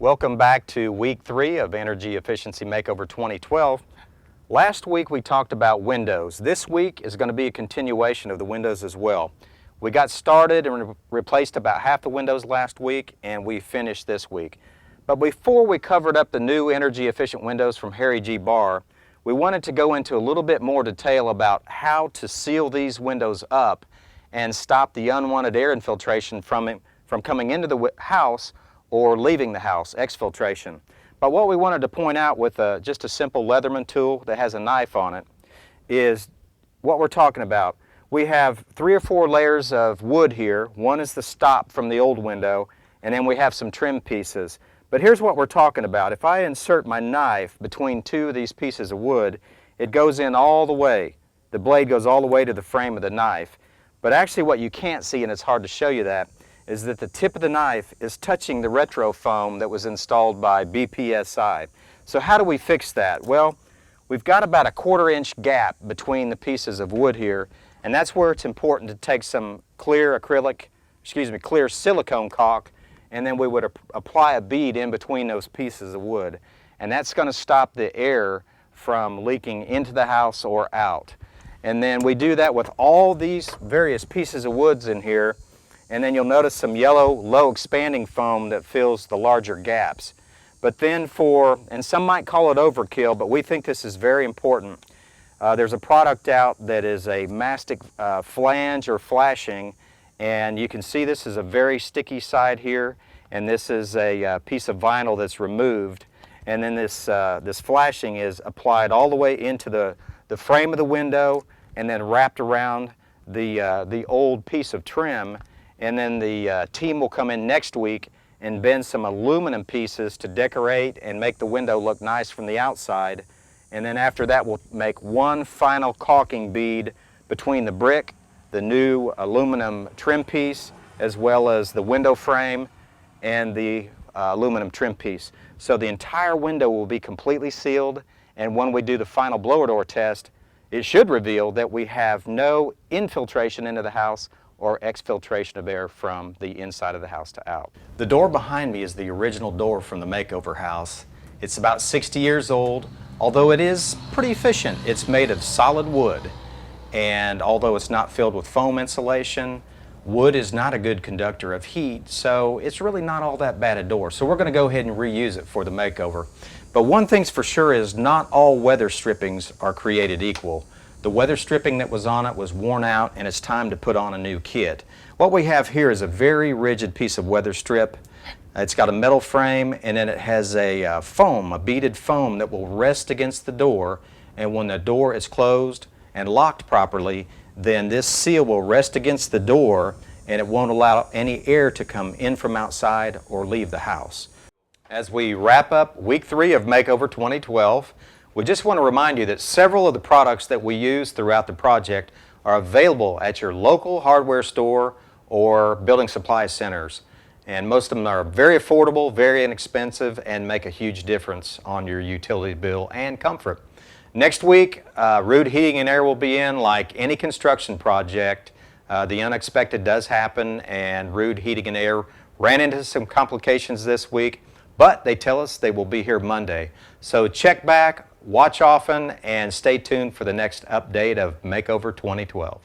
Welcome back to week 3 of Energy Efficiency Makeover 2012. Last week we talked about windows. This week is going to be a continuation of the windows as well. We got started and replaced about half the windows last week, and we finished this week. But before we covered up the new energy efficient windows from Harry G. Barr, we wanted to go into a little bit more detail about how to seal these windows up and stop the unwanted air infiltration from coming into the house or leaving the house, exfiltration. But what we wanted to point out with just a simple Leatherman tool that has a knife on it is what we're talking about. We have 3 or 4 layers of wood here. One is the stop from the old window, and then we have some trim pieces. But here's what we're talking about. If I insert my knife between 2 of these pieces of wood, it goes in all the way. The blade goes all the way to the frame of the knife. But actually what you can't see, and it's hard to show you that, is that the tip of the knife is touching the retro foam that was installed by BPSI. So how do we fix that? Well, we've got about a 1/4 inch gap between the pieces of wood here, and that's where it's important to take some clear silicone caulk, and then we would apply a bead in between those pieces of wood. And that's going to stop the air from leaking into the house or out. And then we do that with all these various pieces of woods in here. And then you'll notice some yellow, low expanding foam that fills the larger gaps. But then and some might call it overkill, but we think this is very important. There's a product out that is a mastic flange or flashing, and you can see this is a very sticky side here, and this is a piece of vinyl that's removed. And then this flashing is applied all the way into the frame of the window and then wrapped around the old piece of trim. And then the team will come in next week and bend some aluminum pieces to decorate and make the window look nice from the outside. And then after that, we'll make one final caulking bead between the brick, the new aluminum trim piece, as well as the window frame and the aluminum trim piece. So the entire window will be completely sealed, and when we do the final blower door test, it should reveal that we have no infiltration into the house or exfiltration of air from the inside of the house to out. The door behind me is the original door from the Makeover house. It's about 60 years old, although it is pretty efficient. It's made of solid wood, and although it's not filled with foam insulation, wood is not a good conductor of heat, so it's really not all that bad a door. So we're going to go ahead and reuse it for the Makeover. But one thing's for sure is not all weather strippings are created equal. The weather stripping that was on it was worn out, and it's time to put on a new kit. What we have here is a very rigid piece of weather strip. It's got a metal frame, and then it has a beaded foam that will rest against the door, and when the door is closed and locked properly, then this seal will rest against the door, and it won't allow any air to come in from outside or leave the house. As we wrap up week 3 of Makeover 2012, we just want to remind you that several of the products that we use throughout the project are available at your local hardware store or building supply centers. And most of them are very affordable, very inexpensive, and make a huge difference on your utility bill and comfort. Next week, Rude Heating and Air will be in. Like any construction project, the unexpected does happen, and Rude Heating and Air ran into some complications this week, but they tell us they will be here Monday. So check back, watch often, and stay tuned for the next update of Makeover 2012.